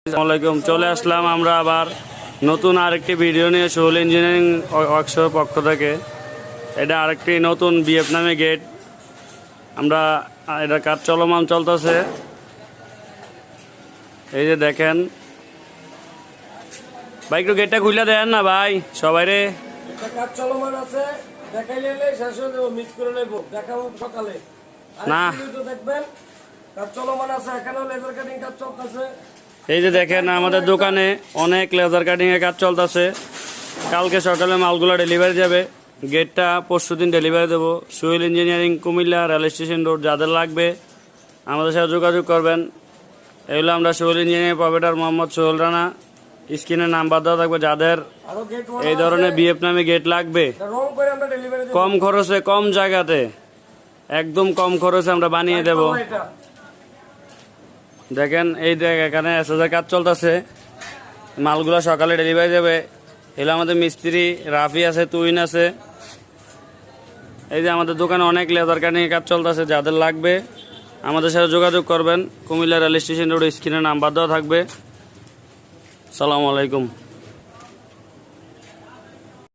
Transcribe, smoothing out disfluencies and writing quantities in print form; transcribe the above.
আসসালামাইকুম, চলে আসলাম আমরা আবার নতুন আরেকটি ভিডিও নিয়ে সোহেল ইঞ্জিনিয়ারিং ওয়ার্কশপ পক্ষ থেকে। এটা আরেকটি নতুন ভিয়েতনামি গেট, আমরা এটা কাজ চলমান চলতেছে। এই যে দেখেন ভাই, একটু গেটটা খুলে দেন না ভাই, সবাই রে। কাজ চলমান আছে, দেখাইলে শেষ হয়ে যাবো, মিস করে নেবো, দেখাবো সকালে। না দেখবেন কাজ চলমান আছে, এখানেও লেজার কাটিং কাজ চলতেছে। এই যে দেখেন আমাদের দোকানে অনেক লেজার কাটিং এর কাজ চলতেছে। কালকে সকালে মালগুলো ডেলিভারি যাবে, গেটটা পরশুদিন ডেলিভারি দেবো। Sohel engineering, Comilla rail station road. যাদের লাগবে আমাদের সাথে যোগাযোগ করবেন। এগুলো আমরা সোহেল ইঞ্জিনিয়ারিং প্রোভাইডার মোহাম্মদ সোহেল রানা। স্ক্রিনে নাম্বার দেওয়া থাকবে, যাদের এই ধরনের ভিয়েতনামি গেট লাগবে কম খরচে কম জায়গাতে একদম কম খরচে আমরা বানিয়ে দেব। দেখেন এই দেখ, এখানে এসএসের কাজ চলতেছে, মালগুলো সকালে ডেলিভারি যাবে। এগুলো আমাদের মিস্ত্রি রাফি আছে, তুইন আছে। এই যে আমাদের দোকানে অনেক লেজার কাটিং কাজ চলতেছে, যাদের লাগবে আমাদের সাথে যোগাযোগ করবেন। কুমিল্লা রেল স্টেশন রোড, স্ক্রিনে নাম্বার দেওয়া থাকবে। আসসালামু আলাইকুম।